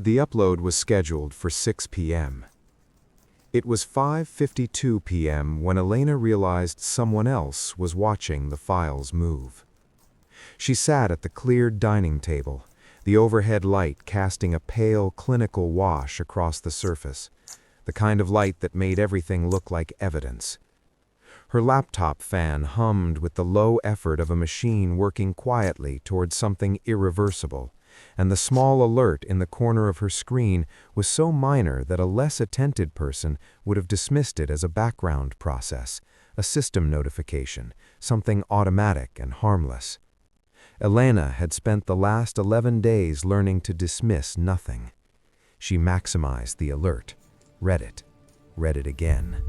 The upload was scheduled for 6 p.m. It was 5:52 p.m. when Elena realized someone else was watching the files move. She sat at the cleared dining table, the overhead light casting a pale, clinical wash across the surface, the kind of light that made everything look like evidence. Her laptop fan hummed with the low effort of a machine working quietly towards something irreversible, and the small alert in the corner of her screen was so minor that a less attentive person would have dismissed it as a background process, a system notification, something automatic and harmless. Elena had spent the last 11 days learning to dismiss nothing. She maximized the alert, read it again.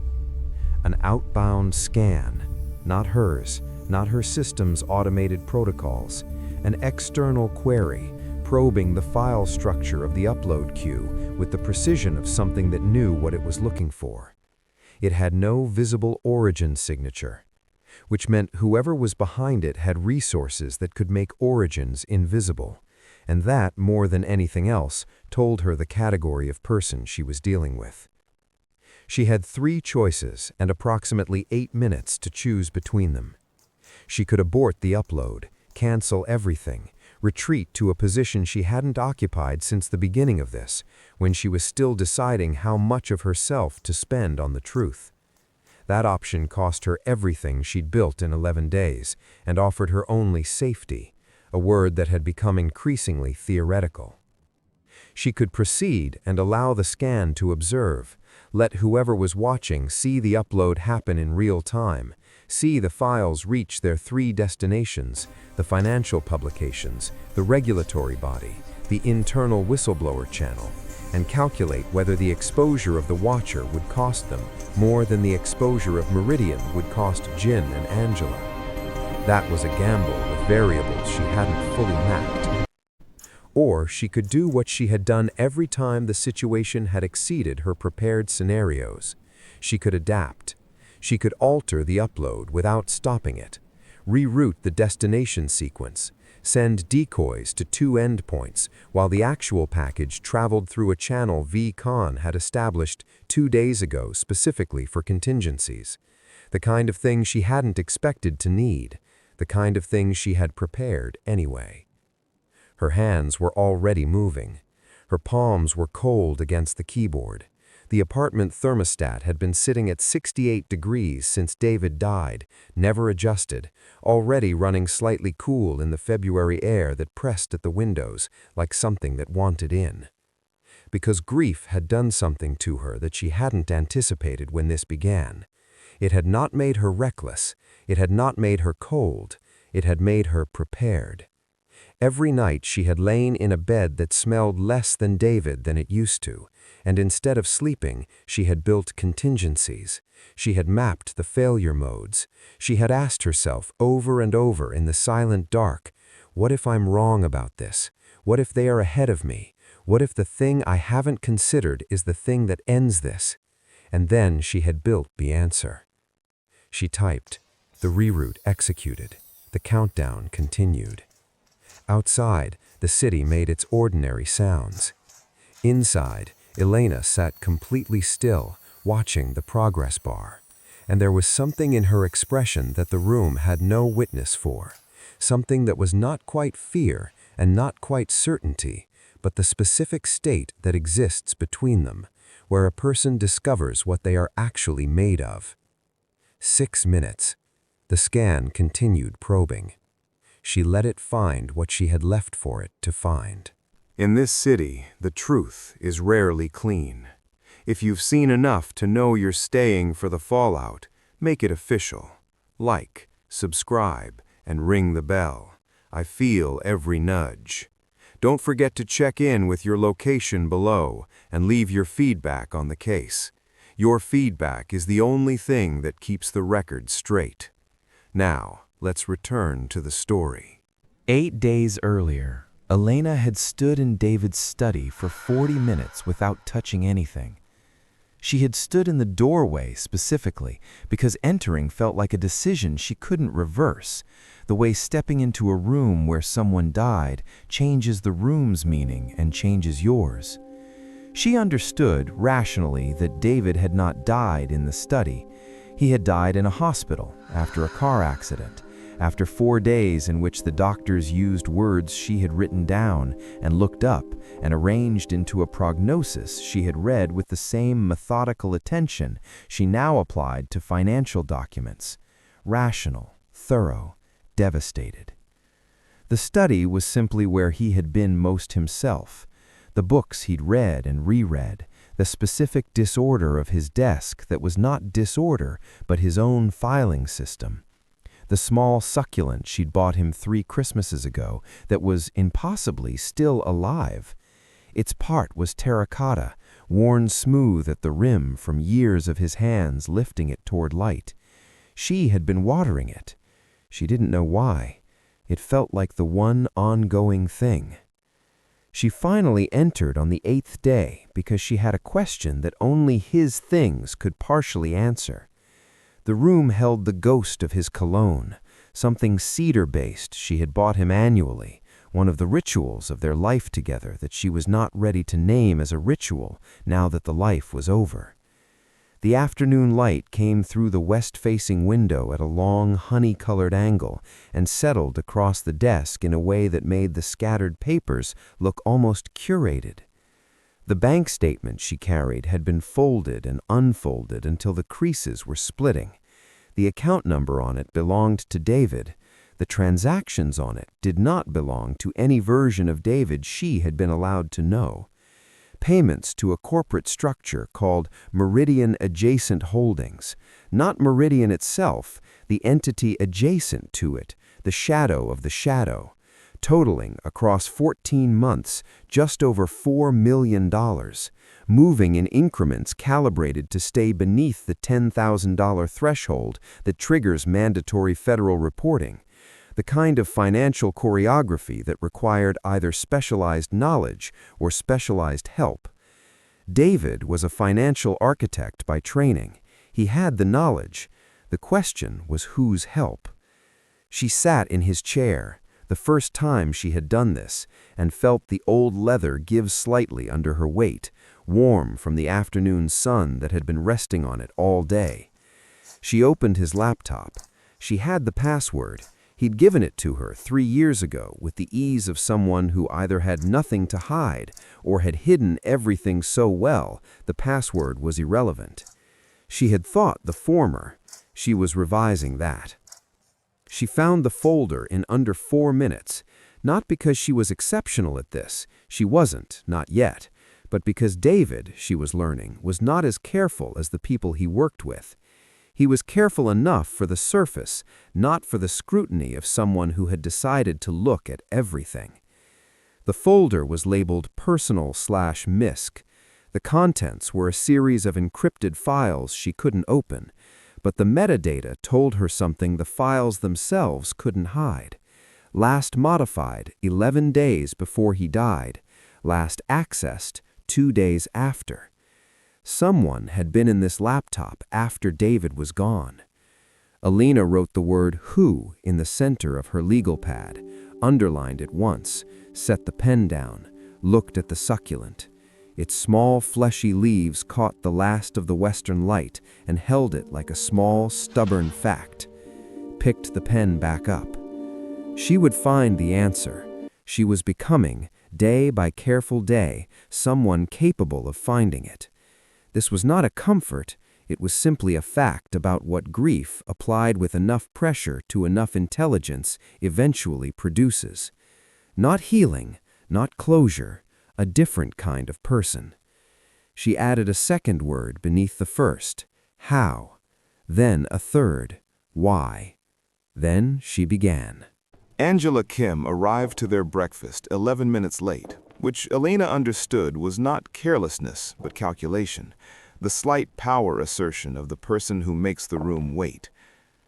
An outbound scan, not hers, not her system's automated protocols, an external query, probing the file structure of the upload queue with the precision of something that knew what it was looking for. It had no visible origin signature, which meant whoever was behind it had resources that could make origins invisible, and that, more than anything else, told her the category of person she was dealing with. She had 3 choices and approximately 8 minutes to choose between them. She could abort the upload, cancel everything, retreat to a position she hadn't occupied since the beginning of this, when she was still deciding how much of herself to spend on the truth. That option cost her everything she'd built in 11 days and offered her only safety, a word that had become increasingly theoretical. She could proceed and allow the scan to observe, let whoever was watching see the upload happen in real time, see the files reach their 3 destinations, the financial publications, the regulatory body, the internal whistleblower channel, and calculate whether the exposure of the watcher would cost them more than the exposure of Meridian would cost Jin and Angela. That was a gamble with variables she hadn't fully mapped. Or she could do what she had done every time the situation had exceeded her prepared scenarios. She could adapt. She could alter the upload without stopping it, reroute the destination sequence, send decoys to 2 endpoints while the actual package traveled through a channel VCon had established 2 days ago specifically for contingencies. The kind of thing she hadn't expected to need, the kind of thing she had prepared anyway. Her hands were already moving. Her palms were cold against the keyboard. The apartment thermostat had been sitting at 68 degrees since David died, never adjusted, already running slightly cool in the February air that pressed at the windows like something that wanted in. Because grief had done something to her that she hadn't anticipated when this began. It had not made her reckless, it had not made her cold, it had made her prepared. Every night she had lain in a bed that smelled less than David than it used to, and instead of sleeping, she had built contingencies. She had mapped the failure modes. She had asked herself over and over in the silent dark, what if I'm wrong about this? What if they are ahead of me? What if the thing I haven't considered is the thing that ends this? And then she had built the answer. She typed. The reroute executed. The countdown continued. Outside, the city made its ordinary sounds. Inside, Elena sat completely still, watching the progress bar. And there was something in her expression that the room had no witness for. Something that was not quite fear and not quite certainty, but the specific state that exists between them, where a person discovers what they are actually made of. 6 minutes. The scan continued probing. She let it find what she had left for it to find. In this city, the truth is rarely clean. If you've seen enough to know you're staying for the fallout, make it official. Like, subscribe, and ring the bell. I feel every nudge. Don't forget to check in with your location below and leave your feedback on the case. Your feedback is the only thing that keeps the record straight. Now, let's return to the story. 8 days earlier, Elena had stood in David's study for 40 minutes without touching anything. She had stood in the doorway specifically because entering felt like a decision she couldn't reverse, the way stepping into a room where someone died changes the room's meaning and changes yours. She understood, rationally, that David had not died in the study. He had died in a hospital after a car accident, after 4 days in which the doctors used words she had written down and looked up and arranged into a prognosis she had read with the same methodical attention she now applied to financial documents. Rational, thorough, devastated. The study was simply where he had been most himself. The books he'd read and reread, the specific disorder of his desk that was not disorder but his own filing system. The small succulent she'd bought him 3 Christmases ago that was impossibly still alive. Its part was terracotta, worn smooth at the rim from years of his hands lifting it toward light. She had been watering it. She didn't know why. It felt like the one ongoing thing. She finally entered on the 8th day because she had a question that only his things could partially answer. The room held the ghost of his cologne, something cedar-based she had bought him annually, one of the rituals of their life together that she was not ready to name as a ritual now that the life was over. The afternoon light came through the west-facing window at a long, honey-colored angle and settled across the desk in a way that made the scattered papers look almost curated. The bank statement she carried had been folded and unfolded until the creases were splitting. The account number on it belonged to David. The transactions on it did not belong to any version of David she had been allowed to know. Payments to a corporate structure called Meridian Adjacent Holdings, not Meridian itself, the entity adjacent to it, the shadow of the shadow, totaling across 14 months just over $4 million, moving in increments calibrated to stay beneath the $10,000 threshold that triggers mandatory federal reporting, the kind of financial choreography that required either specialized knowledge or specialized help. David was a financial architect by training. He had the knowledge. The question was whose help. She sat in his chair, the first time she had done this, and felt the old leather give slightly under her weight, warm from the afternoon sun that had been resting on it all day. She opened his laptop. She had the password. He'd given it to her 3 years ago with the ease of someone who either had nothing to hide or had hidden everything so well the password was irrelevant. She had thought the former. She was revising that. She found the folder in under 4 minutes, not because she was exceptional at this, she wasn't, not yet, but because David, she was learning, was not as careful as the people he worked with. He was careful enough for the surface, not for the scrutiny of someone who had decided to look at everything. The folder was labeled personal/misc. The contents were a series of encrypted files she couldn't open, but the metadata told her something the files themselves couldn't hide. Last modified 11 days before he died, last accessed 2 days after. Someone had been in this laptop after David was gone. Elena wrote the word "who" in the center of her legal pad, underlined it once, set the pen down, looked at the succulent. Its small fleshy leaves caught the last of the western light and held it like a small, stubborn fact. Picked the pen back up. She would find the answer. She was becoming, day by careful day, someone capable of finding it. This was not a comfort, it was simply a fact about what grief applied with enough pressure to enough intelligence eventually produces. Not healing, not closure, a different kind of person. She added a second word beneath the first, how, then a third, why. Then she began. Angela Kim arrived to their breakfast 11 minutes late, which Elena understood was not carelessness but calculation, the slight power assertion of the person who makes the room wait.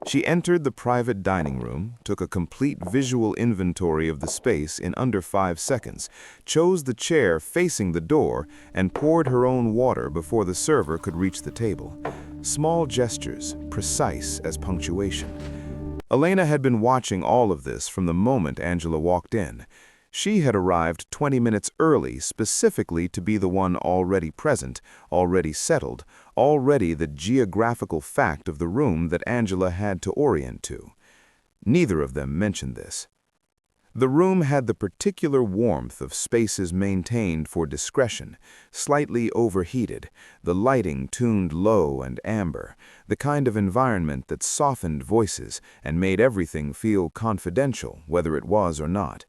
She entered the private dining room, took a complete visual inventory of the space in under 5 seconds, chose the chair facing the door, and poured her own water before the server could reach the table. Small gestures, precise as punctuation. Elena had been watching all of this from the moment Angela walked in. She had arrived 20 minutes early specifically to be the one already present, already settled, already the geographical fact of the room that Angela had to orient to. Neither of them mentioned this. The room had the particular warmth of spaces maintained for discretion, slightly overheated, the lighting tuned low and amber, the kind of environment that softened voices and made everything feel confidential, whether it was or not.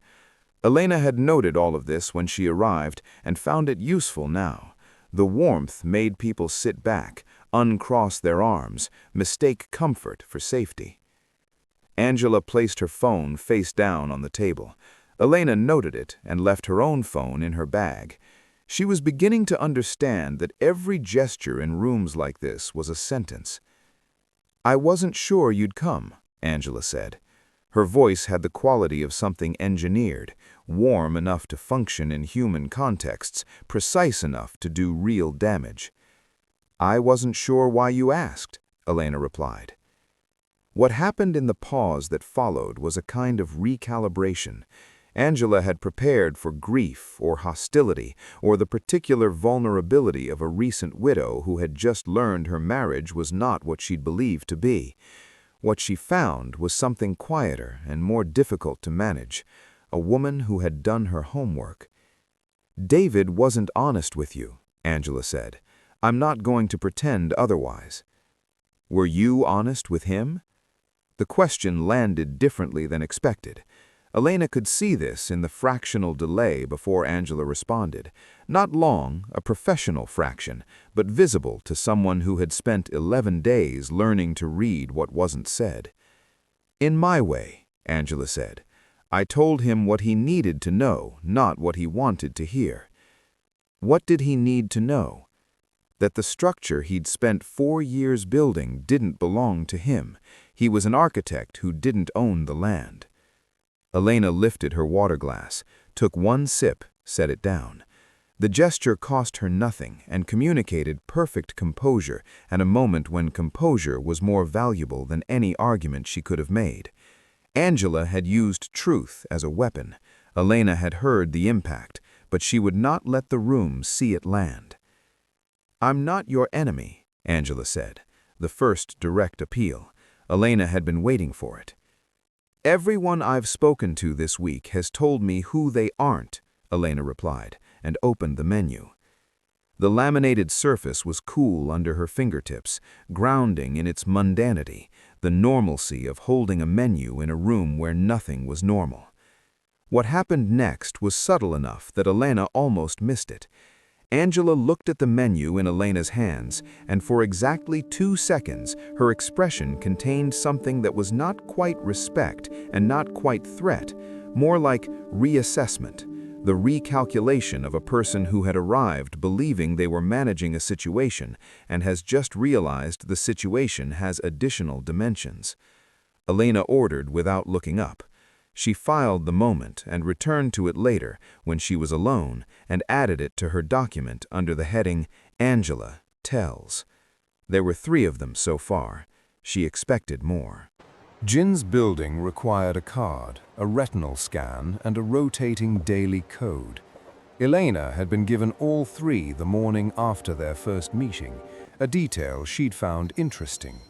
Elena had noted all of this when she arrived and found it useful now. The warmth made people sit back, uncross their arms, mistake comfort for safety. Angela placed her phone face down on the table. Elena noted it and left her own phone in her bag. She was beginning to understand that every gesture in rooms like this was a sentence. "I wasn't sure you'd come," Angela said. Her voice had the quality of something engineered, warm enough to function in human contexts, precise enough to do real damage. "I wasn't sure why you asked," Elena replied. What happened in the pause that followed was a kind of recalibration. Angela had prepared for grief or hostility or the particular vulnerability of a recent widow who had just learned her marriage was not what she'd believed to be. What she found was something quieter and more difficult to manage, a woman who had done her homework. "David wasn't honest with you," Angela said. "I'm not going to pretend otherwise." "Were you honest with him?" The question landed differently than expected. Elena could see this in the fractional delay before Angela responded. Not long, a professional fraction, but visible to someone who had spent 11 days learning to read what wasn't said. "In my way," Angela said. "I told him what he needed to know, not what he wanted to hear." What did he need to know? That the structure he'd spent 4 years building didn't belong to him. He was an architect who didn't own the land. Elena lifted her water glass, took one sip, set it down. The gesture cost her nothing and communicated perfect composure at a moment when composure was more valuable than any argument she could have made. Angela had used truth as a weapon. Elena had heard the impact, but she would not let the room see it land. "I'm not your enemy," Angela said, the first direct appeal. Elena had been waiting for it. "Everyone I've spoken to this week has told me who they aren't," Elena replied, and opened the menu. The laminated surface was cool under her fingertips, grounding in its mundanity, the normalcy of holding a menu in a room where nothing was normal. What happened next was subtle enough that Elena almost missed it. Angela looked at the menu in Elena's hands, and for exactly 2 seconds, her expression contained something that was not quite respect and not quite threat, more like reassessment, the recalculation of a person who had arrived believing they were managing a situation and has just realized the situation has additional dimensions. Elena ordered without looking up. She filed the moment and returned to it later when she was alone and added it to her document under the heading Angela Tells. There were 3 of them so far. She expected more. Jin's building required a card, a retinal scan, and a rotating daily code. Elena had been given all 3 the morning after their first meeting, a detail she'd found interesting.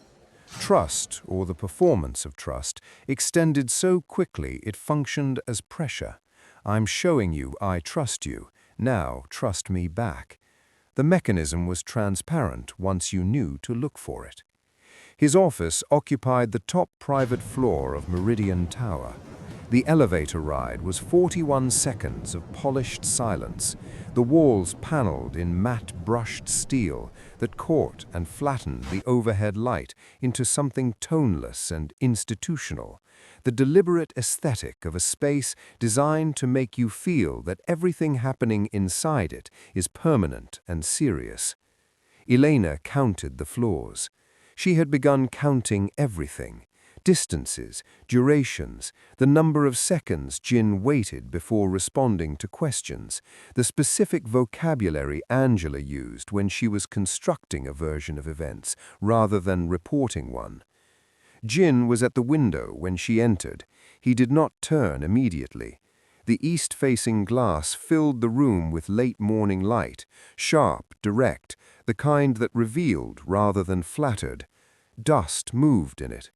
Trust, or the performance of trust, extended so quickly it functioned as pressure. "I'm showing you I trust you. Now trust me back." The mechanism was transparent once you knew to look for it. His office occupied the top private floor of Meridian Tower. The elevator ride was 41 seconds of polished silence, the walls paneled in matte brushed steel that caught and flattened the overhead light into something toneless and institutional, the deliberate aesthetic of a space designed to make you feel that everything happening inside it is permanent and serious. Elena counted the floors. She had begun counting everything. Distances, durations, the number of seconds Jin waited before responding to questions, the specific vocabulary Angela used when she was constructing a version of events rather than reporting one. Jin was at the window when she entered. He did not turn immediately. The east-facing glass filled the room with late morning light, sharp, direct, the kind that revealed rather than flattered. Dust moved in it.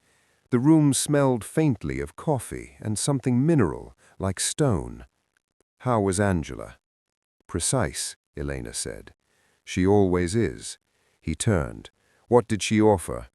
The room smelled faintly of coffee and something mineral, like stone. How was Angela? Precise, Elena said. She always is. He turned. What did she offer?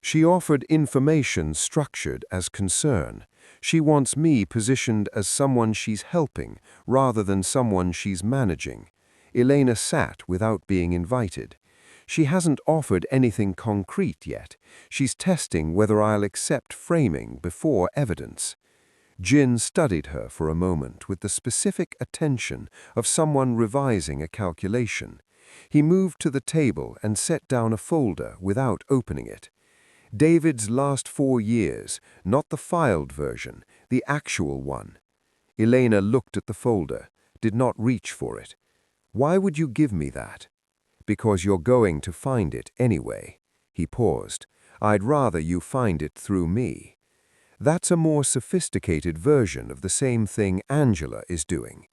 She offered information structured as concern. She wants me positioned as someone she's helping, rather than someone she's managing. Elena sat without being invited. She hasn't offered anything concrete yet. She's testing whether I'll accept framing before evidence. Jin studied her for a moment with the specific attention of someone revising a calculation. He moved to the table and set down a folder without opening it. David's last 4 years, not the filed version, the actual one. Elena looked at the folder, did not reach for it. Why would you give me that? Because you're going to find it anyway. He paused. I'd rather you find it through me. That's a more sophisticated version of the same thing Angela is doing.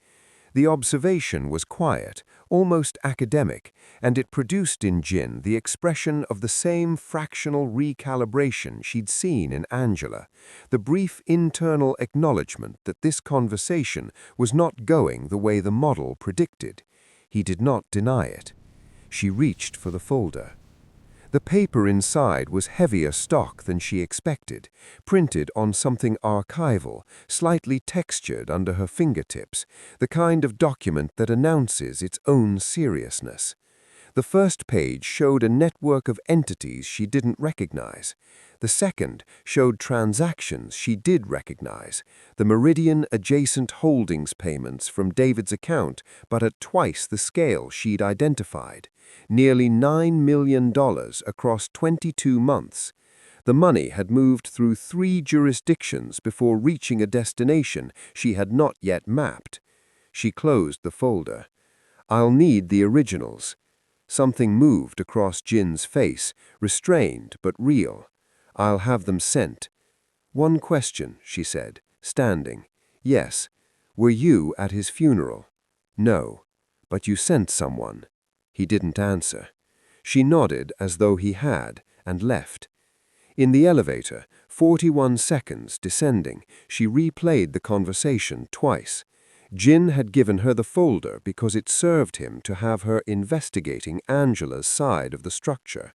The observation was quiet, almost academic, and it produced in Jin the expression of the same fractional recalibration she'd seen in Angela, the brief internal acknowledgement that this conversation was not going the way the model predicted. He did not deny it. She reached for the folder. The paper inside was heavier stock than she expected, printed on something archival, slightly textured under her fingertips, the kind of document that announces its own seriousness. The first page showed a network of entities she didn't recognize. The second showed transactions she did recognize, the Meridian-adjacent holdings payments from David's account, but at twice the scale she'd identified. Nearly $9 million across 22 months. The money had moved through 3 jurisdictions before reaching a destination she had not yet mapped. She closed the folder. I'll need the originals. Something moved across Jin's face, restrained but real. I'll have them sent. One question, she said, standing. Yes. Were you at his funeral? No. But you sent someone. He didn't answer. She nodded as though he had, and left. In the elevator, 41 seconds descending, she replayed the conversation twice. Jin had given her the folder because it served him to have her investigating Angela's side of the structure.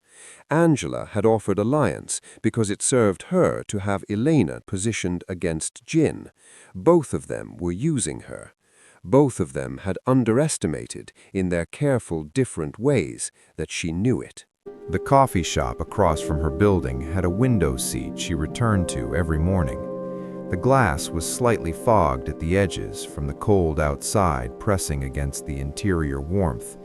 Angela had offered alliance because it served her to have Elena positioned against Jin. Both of them were using her. Both of them had underestimated, in their careful different ways, that she knew it. The coffee shop across from her building had a window seat she returned to every morning. The glass was slightly fogged at the edges from the cold outside pressing against the interior warmth,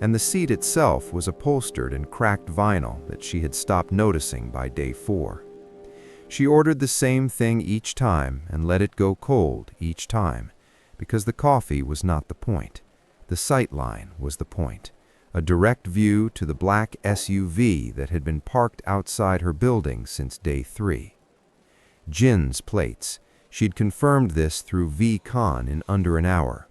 and the seat itself was upholstered in cracked vinyl that she had stopped noticing by day 4. She ordered the same thing each time and let it go cold each time, because the coffee was not the point. The sight line was the point. A direct view to the black SUV that had been parked outside her building since day 3. Jin's plates. She'd confirmed this through VCon in under an hour.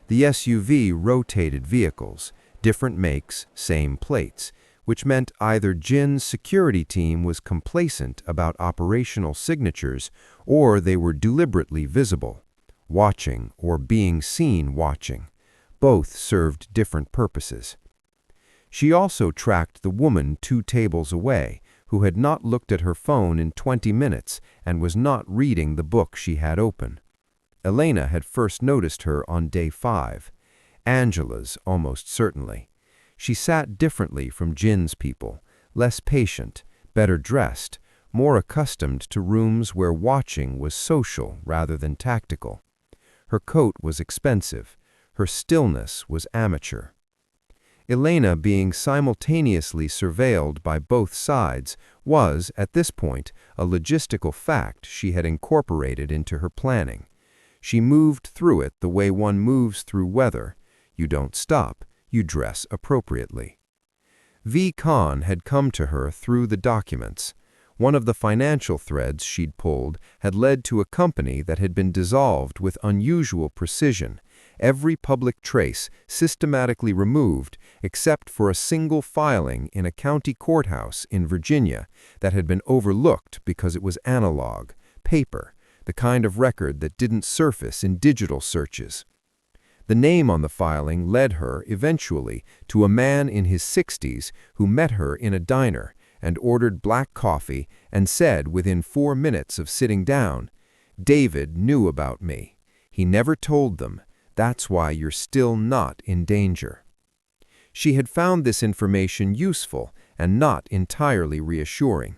The SUV rotated vehicles, different makes, same plates, which meant either Jin's security team was complacent about operational signatures or they were deliberately visible. Watching or being seen watching. Both served different purposes. She also tracked the woman 2 tables away, who had not looked at her phone in 20 minutes and was not reading the book she had open. Elena had first noticed her on day 5. Angela's almost certainly. She sat differently from Jin's people, less patient, better dressed, more accustomed to rooms where watching was social rather than tactical. Her coat was expensive. Her stillness was amateur. Elena being simultaneously surveilled by both sides was, at this point, a logistical fact she had incorporated into her planning. She moved through it the way one moves through weather. You don't stop, you dress appropriately. V. Khan had come to her through the documents. One of the financial threads she'd pulled had led to a company that had been dissolved with unusual precision, every public trace systematically removed except for a single filing in a county courthouse in Virginia that had been overlooked because it was analog, paper, the kind of record that didn't surface in digital searches. The name on the filing led her, eventually, to a man in his 60s who met her in a diner and ordered black coffee and said within 4 minutes of sitting down, "David knew about me. He never told them. That's why you're still not in danger." She had found this information useful and not entirely reassuring.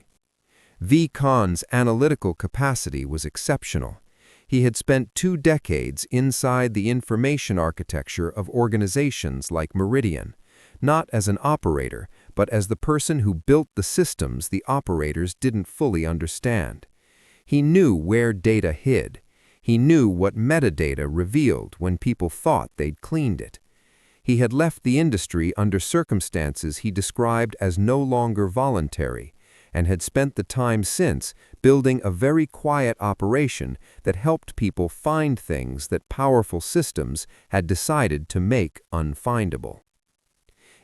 V. Khan's analytical capacity was exceptional. He had spent 2 decades inside the information architecture of organizations like Meridian, not as an operator, but as the person who built the systems the operators didn't fully understand. He knew where data hid. He knew what metadata revealed when people thought they'd cleaned it. He had left the industry under circumstances he described as no longer voluntary, and had spent the time since building a very quiet operation that helped people find things that powerful systems had decided to make unfindable.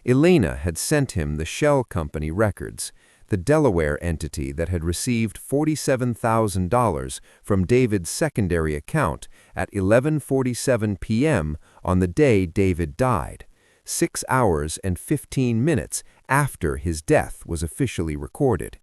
Elena had sent him the shell company records, the Delaware entity that had received $47,000 from David's secondary account at 11:47 p.m. on the day David died, 6 hours and 15 minutes after his death was officially recorded.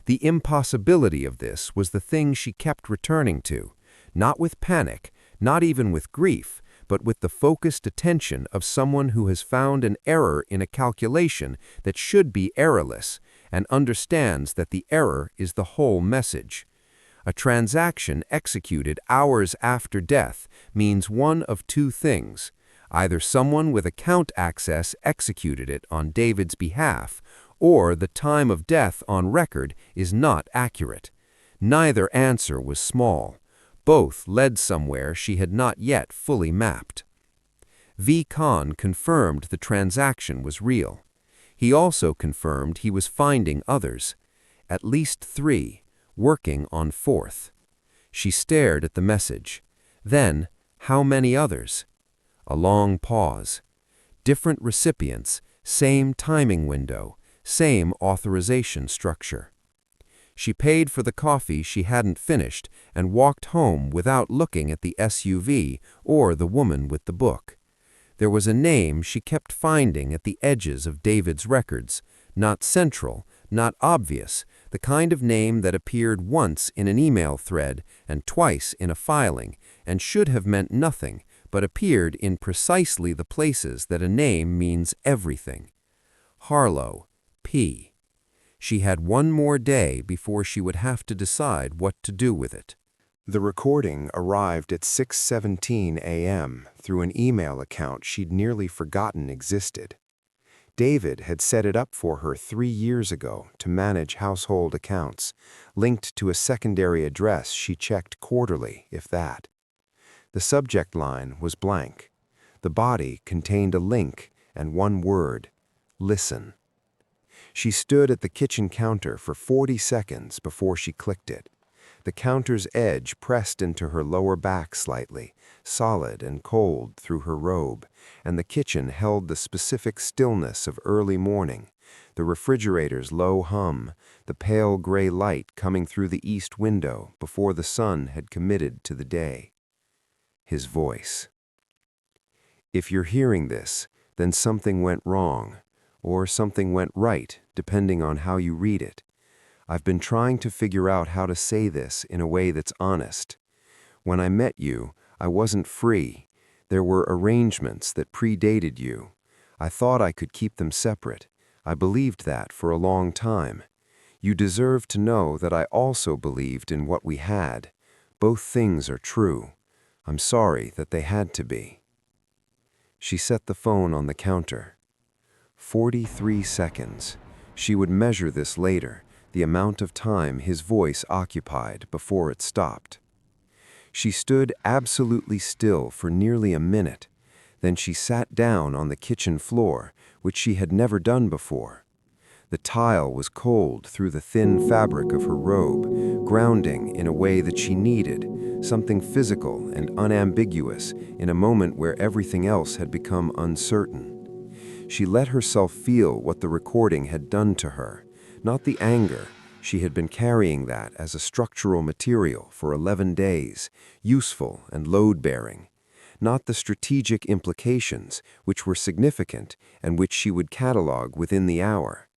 The impossibility of this was the thing she kept returning to, not with panic, not even with grief, but with the focused attention of someone who has found an error in a calculation that should be errorless, and understands that the error is the whole message. A transaction executed hours after death means one of 2 things. Either someone with account access executed it on David's behalf, or the time of death on record is not accurate. Neither answer was small. Both led somewhere she had not yet fully mapped. V. Khan confirmed the transaction was real. He also confirmed he was finding others, at least 3, working on 4th. She stared at the message. Then, how many others? A long pause. Different recipients, same timing window, same authorization structure. She paid for the coffee she hadn't finished and walked home without looking at the SUV or the woman with the book. There was a name she kept finding at the edges of David's records, not central, not obvious, the kind of name that appeared once in an email thread and twice in a filing, and should have meant nothing, but appeared in precisely the places that a name means everything. Harlow, P. She had one more day before she would have to decide what to do with it. The recording arrived at 6:17 a.m. through an email account she'd nearly forgotten existed. David had set it up for her 3 years ago to manage household accounts, linked to a secondary address she checked quarterly, if that. The subject line was blank. The body contained a link and one word: listen. She stood at the kitchen counter for 40 seconds before she clicked it. The counter's edge pressed into her lower back slightly, solid and cold through her robe, and the kitchen held the specific stillness of early morning, the refrigerator's low hum, the pale gray light coming through the east window before the sun had committed to the day. His voice. If you're hearing this, then something went wrong, or something went right, depending on how you read it. I've been trying to figure out how to say this in a way that's honest. When I met you, I wasn't free. There were arrangements that predated you. I thought I could keep them separate. I believed that for a long time. You deserve to know that I also believed in what we had. Both things are true. I'm sorry that they had to be. She set the phone on the counter. 43 seconds. She would measure this later, the amount of time his voice occupied before it stopped. She stood absolutely still for nearly a minute. Then she sat down on the kitchen floor, which she had never done before. The tile was cold through the thin fabric of her robe, grounding in a way that she needed, something physical and unambiguous in a moment where everything else had become uncertain. She let herself feel what the recording had done to her, not the anger. She had been carrying that as a structural material for 11 days, useful and load-bearing. Not the strategic implications, which were significant and which she would catalog within the hour.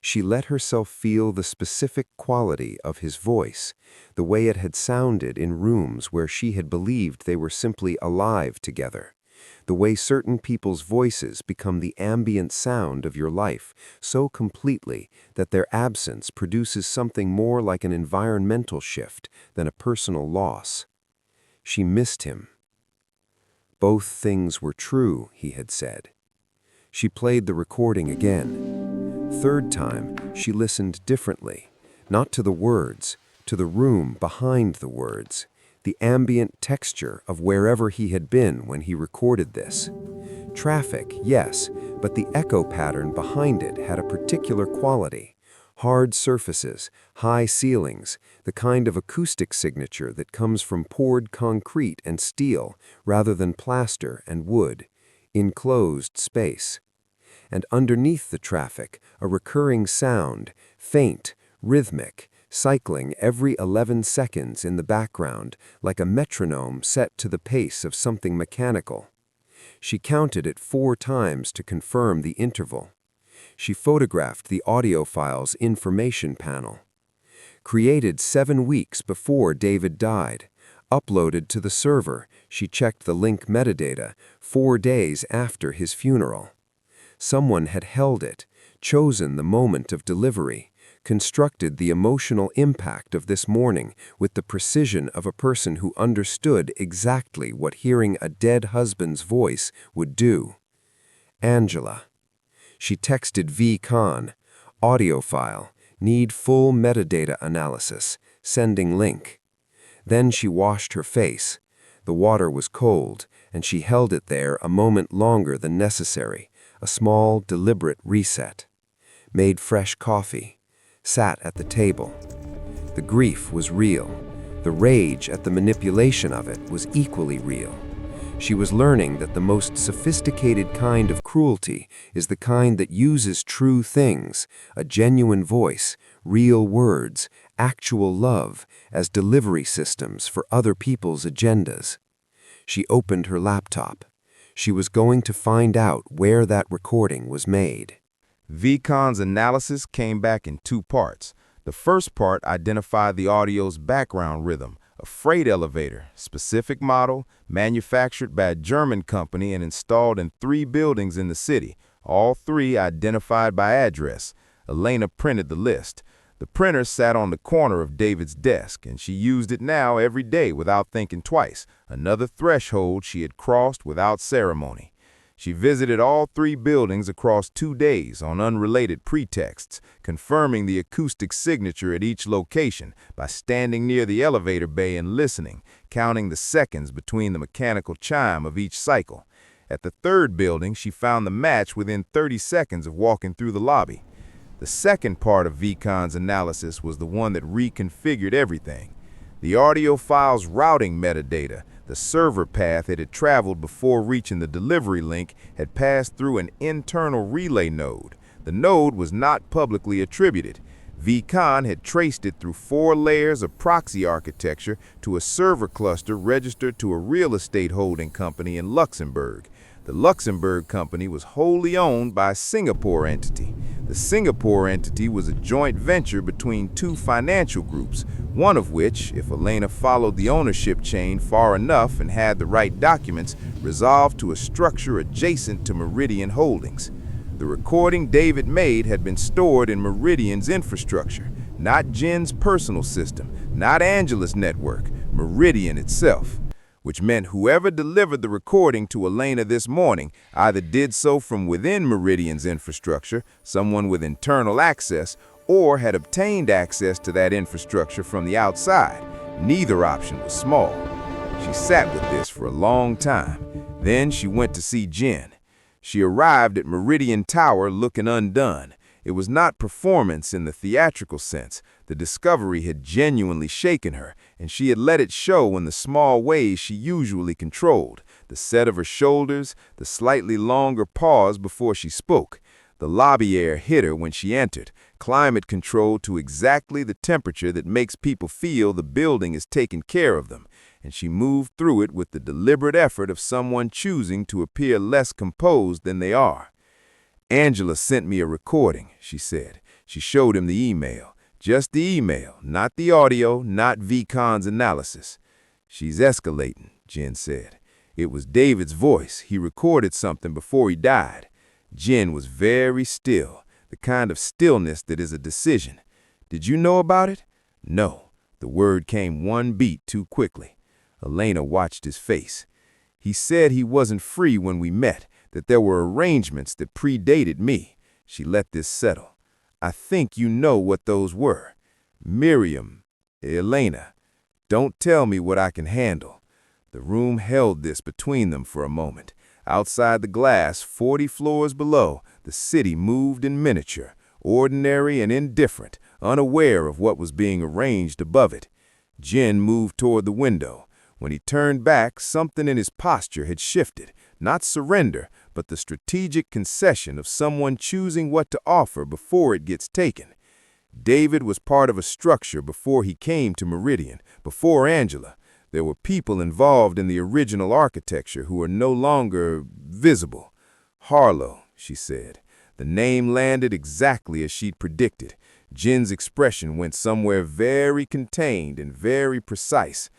She let herself feel the specific quality of his voice, the way it had sounded in rooms where she had believed they were simply alive together, the way certain people's voices become the ambient sound of your life so completely that their absence produces something more like an environmental shift than a personal loss. She missed him. Both things were true, he had said. She played the recording again. Third time, she listened differently, not to the words, to the room behind the words, the ambient texture of wherever he had been when he recorded this. Traffic, yes, but the echo pattern behind it had a particular quality. Hard surfaces, high ceilings, the kind of acoustic signature that comes from poured concrete and steel rather than plaster and wood, enclosed space. And underneath the traffic, a recurring sound, faint, rhythmic, cycling every 11 seconds in the background, like a metronome set to the pace of something mechanical. She counted it 4 times to confirm the interval. She photographed the audio file's information panel. Created 7 weeks before David died. Uploaded to the server, she checked the link metadata 4 days after his funeral. Someone had held it, chosen the moment of delivery, constructed the emotional impact of this morning with the precision of a person who understood exactly what hearing a dead husband's voice would do. Angela. She texted V. Khan, audio file, need full metadata analysis, sending link. Then she washed her face. The water was cold, and she held it there a moment longer than necessary. A small, deliberate reset. Made fresh coffee. Sat at the table. The grief was real. The rage at the manipulation of it was equally real. She was learning that the most sophisticated kind of cruelty is the kind that uses true things, a genuine voice, real words, actual love, as delivery systems for other people's agendas. She opened her laptop. She was going to find out where that recording was made. VCon's analysis came back in 2 parts. The first part identified the audio's background rhythm, a freight elevator, specific model, manufactured by a German company and installed in 3 buildings in the city, all 3 identified by address. Elena printed the list. The printer sat on the corner of David's desk, and she used it now every day without thinking twice, another threshold she had crossed without ceremony. She visited all 3 buildings across 2 days on unrelated pretexts, confirming the acoustic signature at each location by standing near the elevator bay and listening, counting the seconds between the mechanical chime of each cycle. At the 3rd building, she found the match within 30 seconds of walking through the lobby. The second part of VCon's analysis was the one that reconfigured everything. The audio file's routing metadata, the server path it had traveled before reaching the delivery link, had passed through an internal relay node. The node was not publicly attributed. VCon had traced it through 4 layers of proxy architecture to a server cluster registered to a real estate holding company in Luxembourg. The Luxembourg company was wholly owned by a Singapore entity. The Singapore entity was a joint venture between 2 financial groups, one of which, if Elena followed the ownership chain far enough and had the right documents, resolved to a structure adjacent to Meridian Holdings. The recording David made had been stored in Meridian's infrastructure, not Jen's personal system, not Angela's network, Meridian itself. which meant whoever delivered the recording to Elena this morning either did so from within Meridian's infrastructure, someone with internal access, or had obtained access to that infrastructure from the outside. Neither option was small. She sat with this for a long time. Then she went to see Jen. She arrived at Meridian Tower looking undone. It was not performance in the theatrical sense. The discovery had genuinely shaken her, and she had let it show in the small ways she usually controlled. The set of her shoulders, the slightly longer pause before she spoke. The lobby air hit her when she entered, climate controlled to exactly the temperature that makes people feel the building is taking care of them, and she moved through it with the deliberate effort of someone choosing to appear less composed than they are. "Angela sent me a recording," she said. She showed him the email. Just the email, not the audio, not VCon's analysis. "She's escalating," Jen said. It was David's voice. He recorded something before he died. Jen was very still, the kind of stillness that is a decision. "Did you know about it?" "No." The word came one beat too quickly. Elena watched his face. "He said he wasn't free when we met, that there were arrangements that predated me." She let this settle. "I think you know what those were. Miriam, Elena, don't tell me what I can handle." The room held this between them for a moment. Outside the glass, 40 floors below, the city moved in miniature, ordinary and indifferent, unaware of what was being arranged above it. Jen moved toward the window. When he turned back, something in his posture had shifted. Not surrender, but the strategic concession of someone choosing what to offer before it gets taken. David was part of a structure before he came to Meridian, before Angela. There were people involved in the original architecture who are no longer visible. "Harlow," she said. The name landed exactly as she'd predicted. Jen's expression went somewhere very contained and very precise.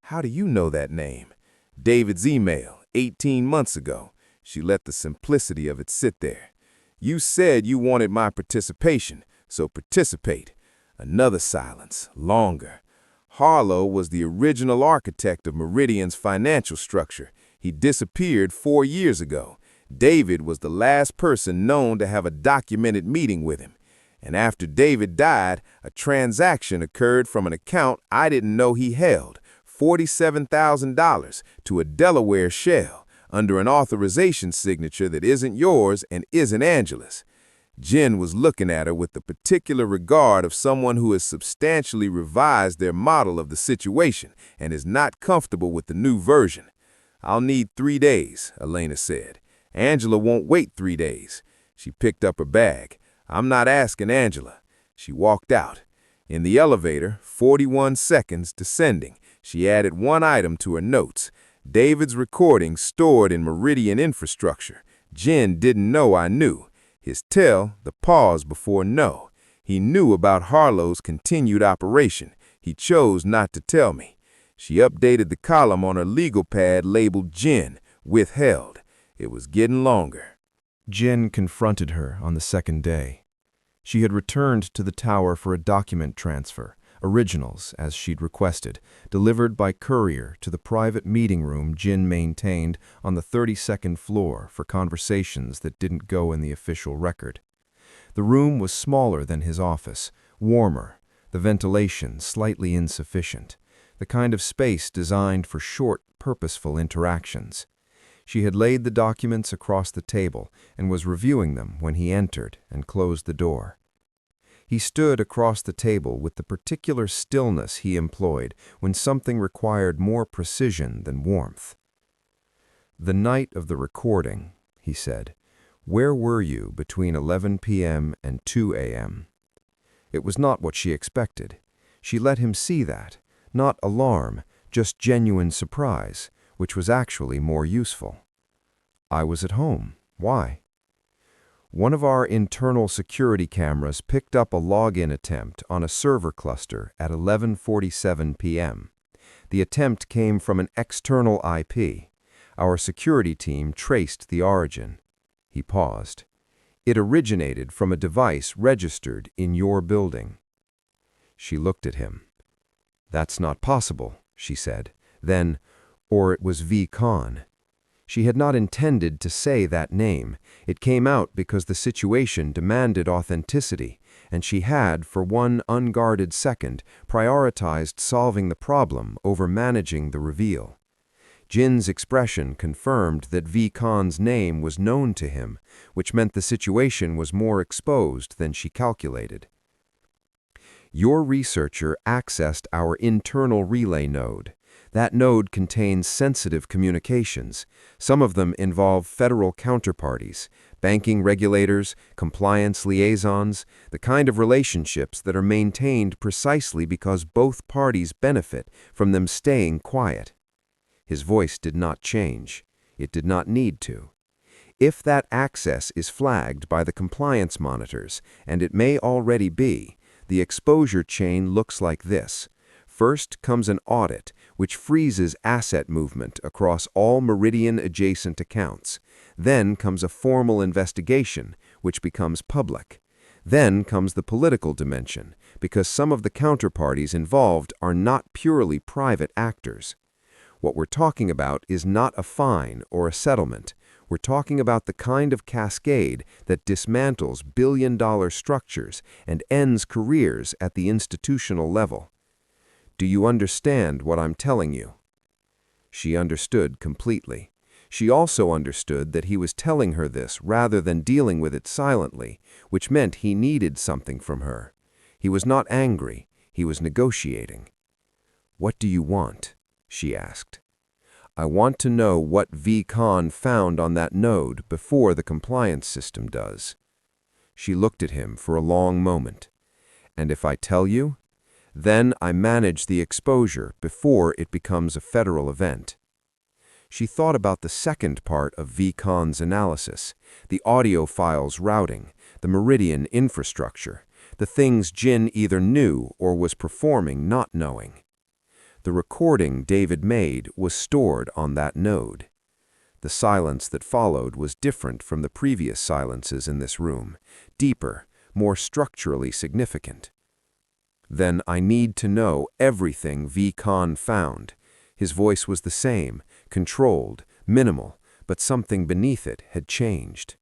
"How do you know that name?" "David's email, 18 months ago." She let the simplicity of it sit there. "You said you wanted my participation, so participate." Another silence, longer. "Harlow was the original architect of Meridian's financial structure. He disappeared 4 years ago. David was the last person known to have a documented meeting with him. And after David died, a transaction occurred from an account I didn't know he held, $47,000, to a Delaware shell, under an authorization signature that isn't yours and isn't Angela's." Jen was looking at her with the particular regard of someone who has substantially revised their model of the situation and is not comfortable with the new version. "I'll need 3 days, Elena said. "Angela won't wait 3 days. She picked up her bag. "I'm not asking Angela." She walked out. In the elevator, 41 seconds descending, she added one item to her notes. "David's recording stored in Meridian infrastructure. Jen didn't know I knew." His tell, the pause before no. He knew about Harlow's continued operation. He chose not to tell me. She updated the column on her legal pad labeled Jen, withheld. It was getting longer. Jen confronted her on the second day. She had returned to the tower for a document transfer, originals, as she'd requested, delivered by courier to the private meeting room Jen maintained on the 32nd floor for conversations that didn't go in the official record. The room was smaller than his office, warmer, the ventilation slightly insufficient, the kind of space designed for short, purposeful interactions. She had laid the documents across the table and was reviewing them when he entered and closed the door. He stood across the table with the particular stillness he employed when something required more precision than warmth. "The night of the recording," he said, "where were you between 11 p.m. and 2 a.m.? It was not what she expected. She let him see that, not alarm, just genuine surprise, which was actually more useful. "I was at home. Why?" "One of our internal security cameras picked up a login attempt on a server cluster at 11:47 p.m. The attempt came from an external IP. Our security team traced the origin." He paused. "It originated from a device registered in your building." She looked at him. "That's not possible," she said. Then, Or it was V. Khan. She had not intended to say that name. It came out because the situation demanded authenticity, and she had, for one unguarded second, prioritized solving the problem over managing the reveal. Jin's expression confirmed that V. Khan's name was known to him, which meant the situation was more exposed than she calculated. Your researcher accessed our internal relay node. That node contains sensitive communications. Some of them involve federal counterparties, banking regulators, compliance liaisons, the kind of relationships that are maintained precisely because both parties benefit from them staying quiet. His voice did not change. It did not need to. If that access is flagged by the compliance monitors, and it may already be, the exposure chain looks like this. First comes an audit, which freezes asset movement across all Meridian-adjacent accounts. Then comes a formal investigation, which becomes public. Then comes the political dimension, because some of the counterparties involved are not purely private actors. What we're talking about is not a fine or a settlement. We're talking about the kind of cascade that dismantles billion-dollar structures and ends careers at the institutional level. Do you understand what I'm telling you? She understood completely. She also understood that he was telling her this rather than dealing with it silently, which meant he needed something from her. He was not angry. He was negotiating. "What do you want?" she asked. "I want to know what V. Khan found on that node before the compliance system does." She looked at him for a long moment. "And if I tell you? Then I manage the exposure before it becomes a federal event." She thought about the second part of V. Khan's analysis, the audio files routing, the Meridian infrastructure, the things Jin either knew or was performing not knowing. The recording David made was stored on that node. The silence that followed was different from the previous silences in this room, deeper, more structurally significant. "Then I need to know everything V. Khan found." His voice was the same, controlled, minimal, but something beneath it had changed.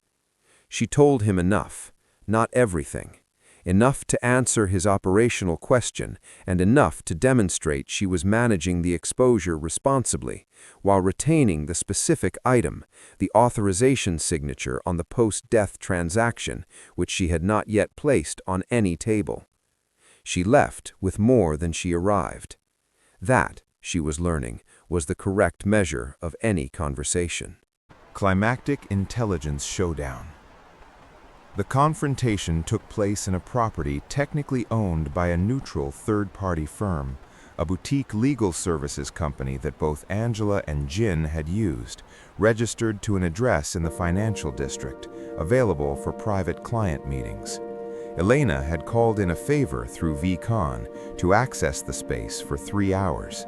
She told him enough, not everything. Enough to answer his operational question, and enough to demonstrate she was managing the exposure responsibly, while retaining the specific item, the authorization signature on the post-death transaction, which she had not yet placed on any table. She left with more than she arrived. That, she was learning, was the correct measure of any conversation. Climactic intelligence showdown. The confrontation took place in a property technically owned by a neutral third-party firm, a boutique legal services company that both Angela and Jin had used, registered to an address in the financial district, available for private client meetings. Elena had called in a favor through V. Khan to access the space for 3 hours.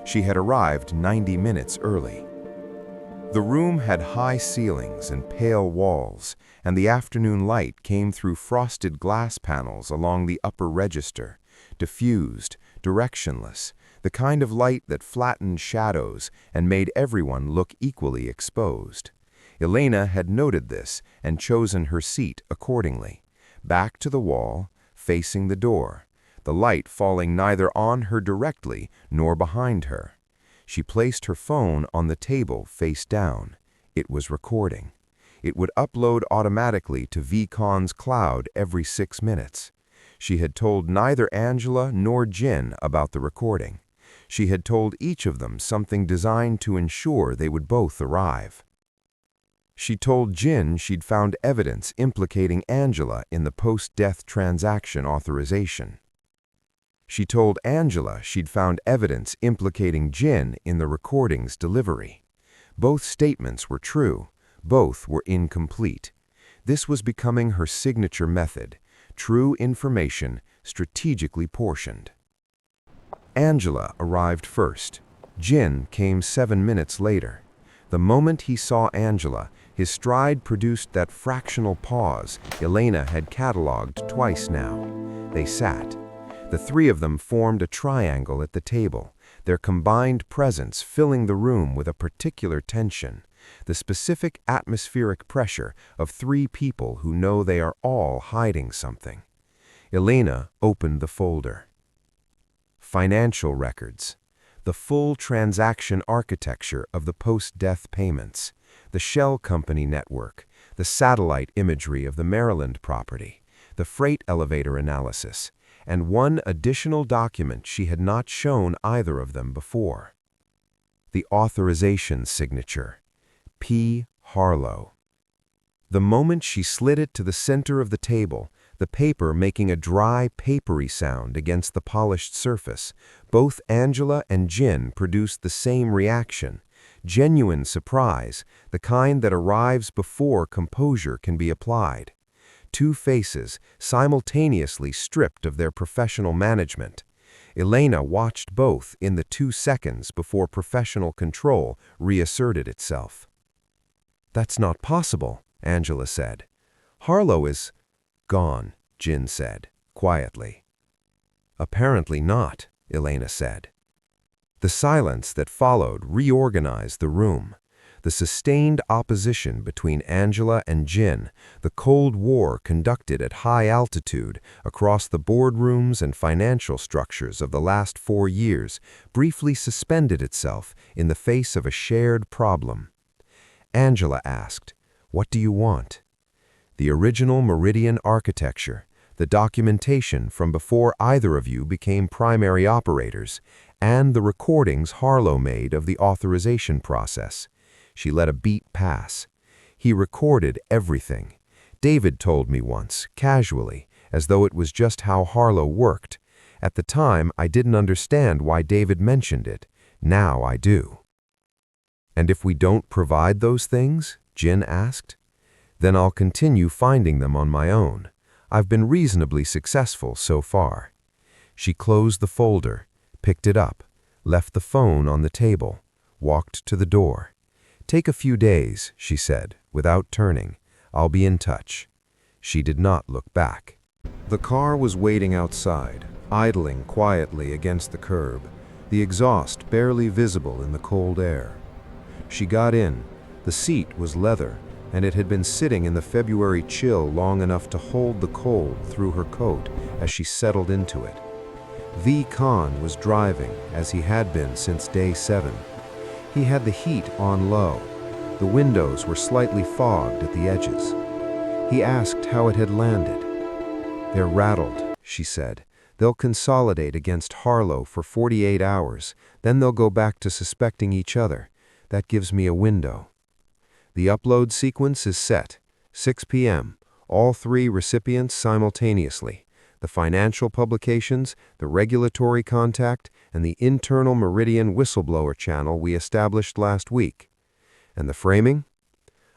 She had arrived 90 minutes early. The room had high ceilings and pale walls, and the afternoon light came through frosted glass panels along the upper register, diffused, directionless, the kind of light that flattened shadows and made everyone look equally exposed. Elena had noted this and chosen her seat accordingly, back to the wall, facing the door, the light falling neither on her directly nor behind her. She placed her phone on the table face down. It was recording. It would upload automatically to V. Khan's cloud every 6 minutes. She had told neither Angela nor Jin about the recording. She had told each of them something designed to ensure they would both arrive. She told Jin she'd found evidence implicating Angela in the post-death transaction authorization. She told Angela she'd found evidence implicating Jin in the recording's delivery. Both statements were true. Both were incomplete. This was becoming her signature method, true information strategically portioned. Angela arrived first. Jin came 7 minutes later. The moment he saw Angela, his stride produced that fractional pause Elena had cataloged twice now. They sat. The three of them formed a triangle at the table, their combined presence filling the room with a particular tension, the specific atmospheric pressure of three people who know they are all hiding something. Elena opened the folder. Financial records. The full transaction architecture of the post-death payments, the shell company network, the satellite imagery of the Maryland property, the freight elevator analysis, and one additional document she had not shown either of them before. The authorization signature, P. Harlow. The moment she slid it to the center of the table, the paper making a dry, papery sound against the polished surface, both Angela and Jin produced the same reaction, genuine surprise, the kind that arrives before composure can be applied. Two faces, simultaneously stripped of their professional management. Elena watched both in the 2 seconds before professional control reasserted itself. "That's not possible," Angela said. "Harlow is gone," Jin said, quietly. "Apparently not," Elena said. The silence that followed reorganized the room. The sustained opposition between Angela and Jin, the Cold War conducted at high altitude across the boardrooms and financial structures of the last 4 years, briefly suspended itself in the face of a shared problem. Angela asked, "What do you want?" "The original Meridian architecture, the documentation from before either of you became primary operators, and the recordings Harlow made of the authorization process." She let a beat pass. "He recorded everything. David told me once, casually, as though it was just how Harlow worked. At the time, I didn't understand why David mentioned it. Now I do." "And if we don't provide those things?" Jin asked. "Then I'll continue finding them on my own. I've been reasonably successful so far." She closed the folder, picked it up, left the phone on the table, walked to the door. "Take a few days," she said, without turning. "I'll be in touch." She did not look back. The car was waiting outside, idling quietly against the curb, the exhaust barely visible in the cold air. She got in. The seat was leather, and it had been sitting in the February chill long enough to hold the cold through her coat as she settled into it. V. Khan was driving, as he had been since day 7. He had the heat on low. The windows were slightly fogged at the edges. He asked how it had landed. "They're rattled," she said. "They'll consolidate against Harlow for 48 hours, then they'll go back to suspecting each other. That gives me a window." The upload sequence is set. 6 p.m. All 3 recipients simultaneously. The financial publications, the regulatory contact, and the internal Meridian whistleblower channel we established last week. And the framing?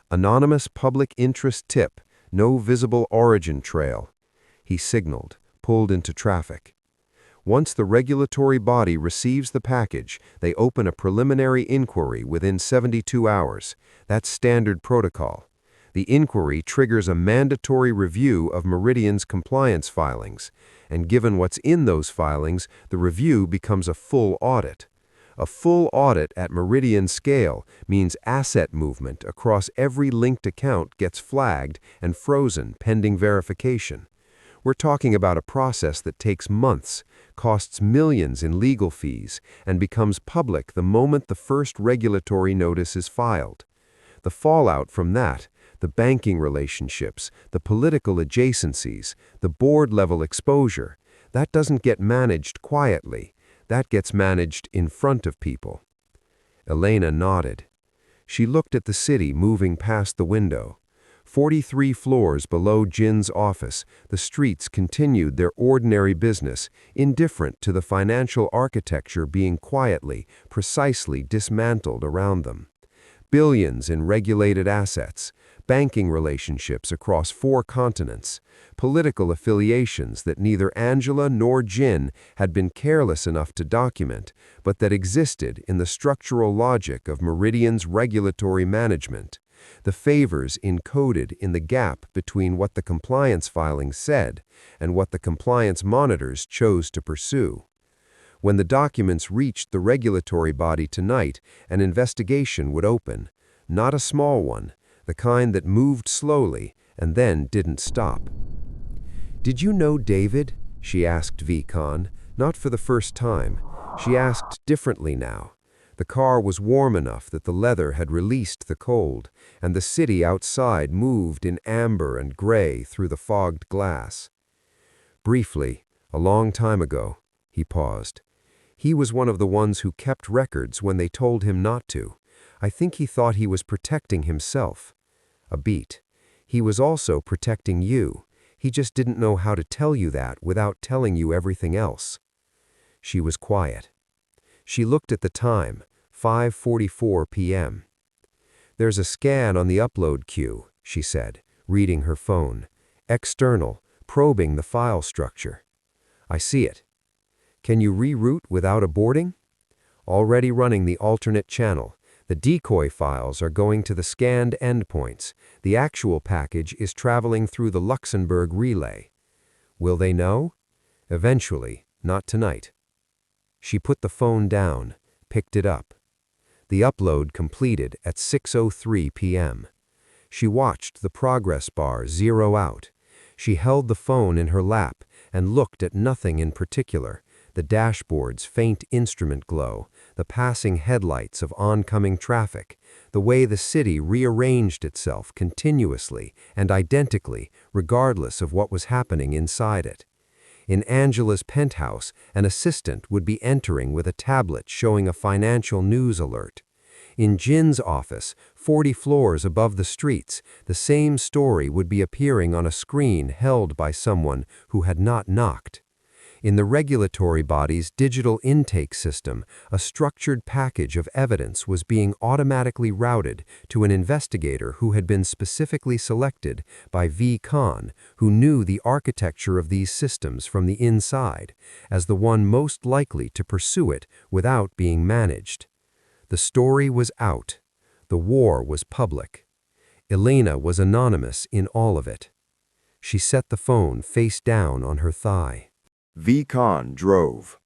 Anonymous public interest tip, no visible origin trail. He signaled, pulled into traffic. Once the regulatory body receives the package, they open a preliminary inquiry within 72 hours. That's standard protocol. The inquiry triggers a mandatory review of Meridian's compliance filings, and given what's in those filings, the review becomes a full audit. A full audit at Meridian scale means asset movement across every linked account gets flagged and frozen pending verification. We're talking about a process that takes months, costs millions in legal fees, and becomes public the moment the first regulatory notice is filed. The fallout from that, the banking relationships, the political adjacencies, the board-level exposure, that doesn't get managed quietly. That gets managed in front of people. Elena nodded. She looked at the city moving past the window. 43 floors below Jin's office, the streets continued their ordinary business, indifferent to the financial architecture being quietly, precisely dismantled around them. Billions in regulated assets, banking relationships across 4 continents, political affiliations that neither Angela nor Jin had been careless enough to document, but that existed in the structural logic of Meridian's regulatory management, the favors encoded in the gap between what the compliance filings said and what the compliance monitors chose to pursue. When the documents reached the regulatory body tonight, an investigation would open. Not a small one, the kind that moved slowly and then didn't stop. "Did you know David?" she asked V. Khan, not for the first time. She asked differently now. The car was warm enough that the leather had released the cold, and the city outside moved in amber and gray through the fogged glass. Briefly, a long time ago, he paused. He was one of the ones who kept records when they told him not to. I think he thought he was protecting himself. A beat. He was also protecting you. He just didn't know how to tell you that without telling you everything else. She was quiet. She looked at the time, 5:44 p.m. "There's a scan on the upload queue," she said, reading her phone. "External, probing the file structure." "I see it. Can you reroute without aborting?" "Already running the alternate channel. The decoy files are going to the scanned endpoints. The actual package is traveling through the Luxembourg relay." "Will they know?" "Eventually, not tonight." She put the phone down, picked it up. The upload completed at 6:03 p.m. She watched the progress bar zero out. She held the phone in her lap and looked at nothing in particular: the dashboard's faint instrument glow, the passing headlights of oncoming traffic, the way the city rearranged itself continuously and identically, regardless of what was happening inside it. In Angela's penthouse, an assistant would be entering with a tablet showing a financial news alert. In Jin's office, 40 floors above the streets, the same story would be appearing on a screen held by someone who had not knocked. In the regulatory body's digital intake system, a structured package of evidence was being automatically routed to an investigator who had been specifically selected by V. Khan, who knew the architecture of these systems from the inside, as the one most likely to pursue it without being managed. The story was out. The war was public. Elena was anonymous in all of it. She set the phone face down on her thigh. V. Khan drove.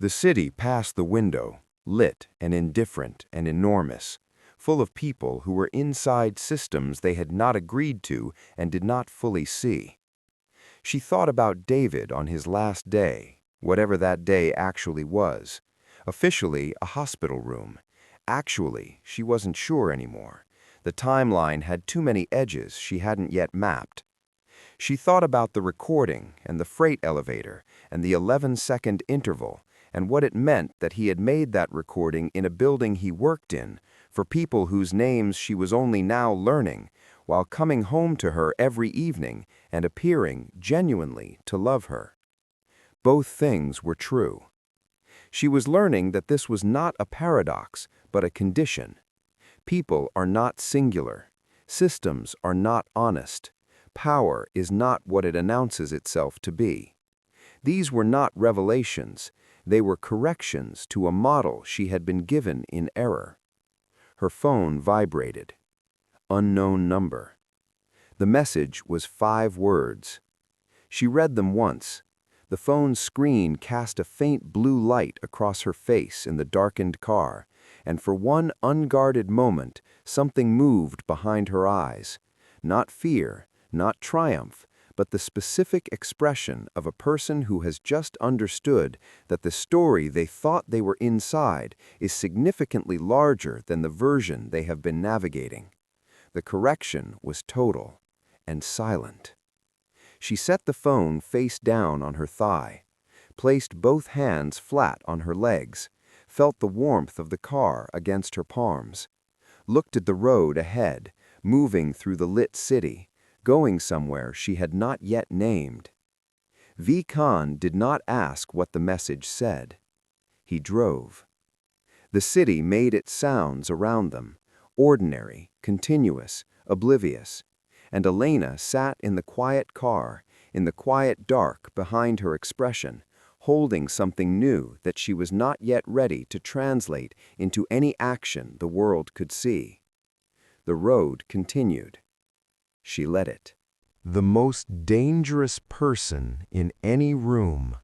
The city passed the window, lit and indifferent and enormous, full of people who were inside systems they had not agreed to and did not fully see. She thought about David on his last day, whatever that day actually was. Officially, a hospital room. Actually, she wasn't sure anymore. The timeline had too many edges she hadn't yet mapped. She thought about the recording and the freight elevator and the 11-second interval and what it meant that he had made that recording in a building he worked in for people whose names she was only now learning, while coming home to her every evening and appearing genuinely to love her. Both things were true. She was learning that this was not a paradox, but a condition. People are not singular. Systems are not honest. Power is not what it announces itself to be. These were not revelations. They were corrections to a model she had been given in error. Her phone vibrated. Unknown number. The message was 5 words. She read them once. The phone's screen cast a faint blue light across her face in the darkened car, and for one unguarded moment, something moved behind her eyes. Not fear, not triumph, but the specific expression of a person who has just understood that the story they thought they were inside is significantly larger than the version they have been navigating. The correction was total and silent. She set the phone face down on her thigh, placed both hands flat on her legs, felt the warmth of the car against her palms, looked at the road ahead, moving through the lit city, going somewhere she had not yet named. V. Khan did not ask what the message said. He drove. The city made its sounds around them, ordinary, continuous, oblivious, and Elena sat in the quiet car, in the quiet dark behind her expression, holding something new that she was not yet ready to translate into any action the world could see. The road continued. She let it. The most dangerous person in any room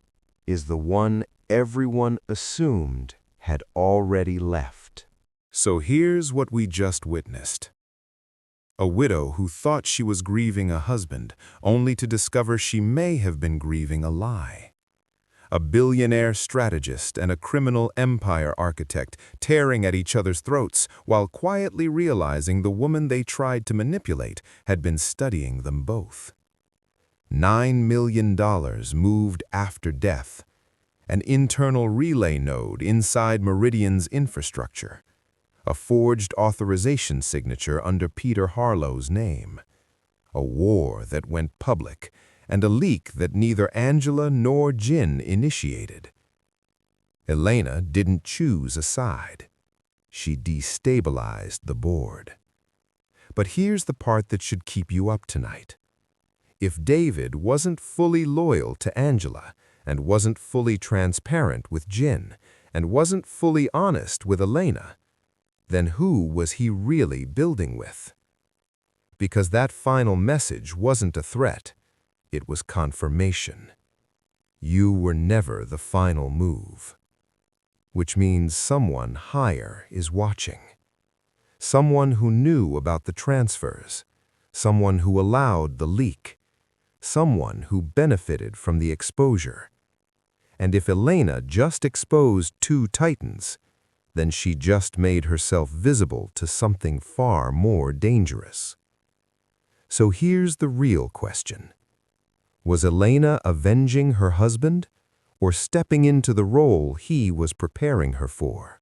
is the one everyone assumed had already left. So here's what we just witnessed. A widow who thought she was grieving a husband, only to discover she may have been grieving a lie. A billionaire strategist and a criminal empire architect tearing at each other's throats while quietly realizing the woman they tried to manipulate had been studying them both. $9 million moved after death. An internal relay node inside Meridian's infrastructure. A forged authorization signature under Peter Harlow's name. A war that went public, and a leak that neither Angela nor Jin initiated. Elena didn't choose a side. She destabilized the board. But here's the part that should keep you up tonight. If David wasn't fully loyal to Angela, and wasn't fully transparent with Jin, and wasn't fully honest with Elena, then who was he really building with? Because that final message wasn't a threat, it was confirmation. You were never the final move. Which means someone higher is watching. Someone who knew about the transfers. Someone who allowed the leak. Someone who benefited from the exposure. And if Elena just exposed two titans, then she just made herself visible to something far more dangerous. So here's the real question. Was Elena avenging her husband, or stepping into the role he was preparing her for?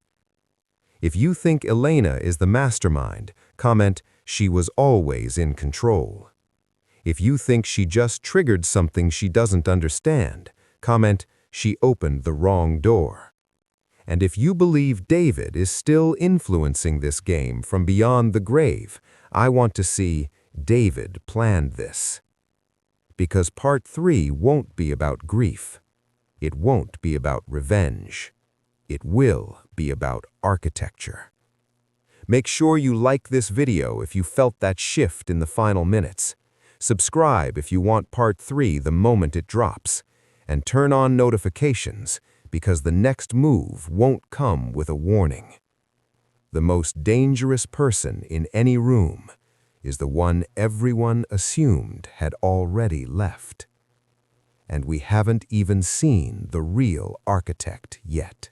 If you think Elena is the mastermind, comment, "She was always in control." If you think she just triggered something she doesn't understand, comment, "She opened the wrong door." And if you believe David is still influencing this game from beyond the grave, I want to see David planned this. Because part 3 won't be about grief. It won't be about revenge. It will be about architecture. Make sure you like this video if you felt that shift in the final minutes. Subscribe if you want part 3 the moment it drops. And turn on notifications, because the next move won't come with a warning. The most dangerous person in any room is the one everyone assumed had already left. And we haven't even seen the real architect yet.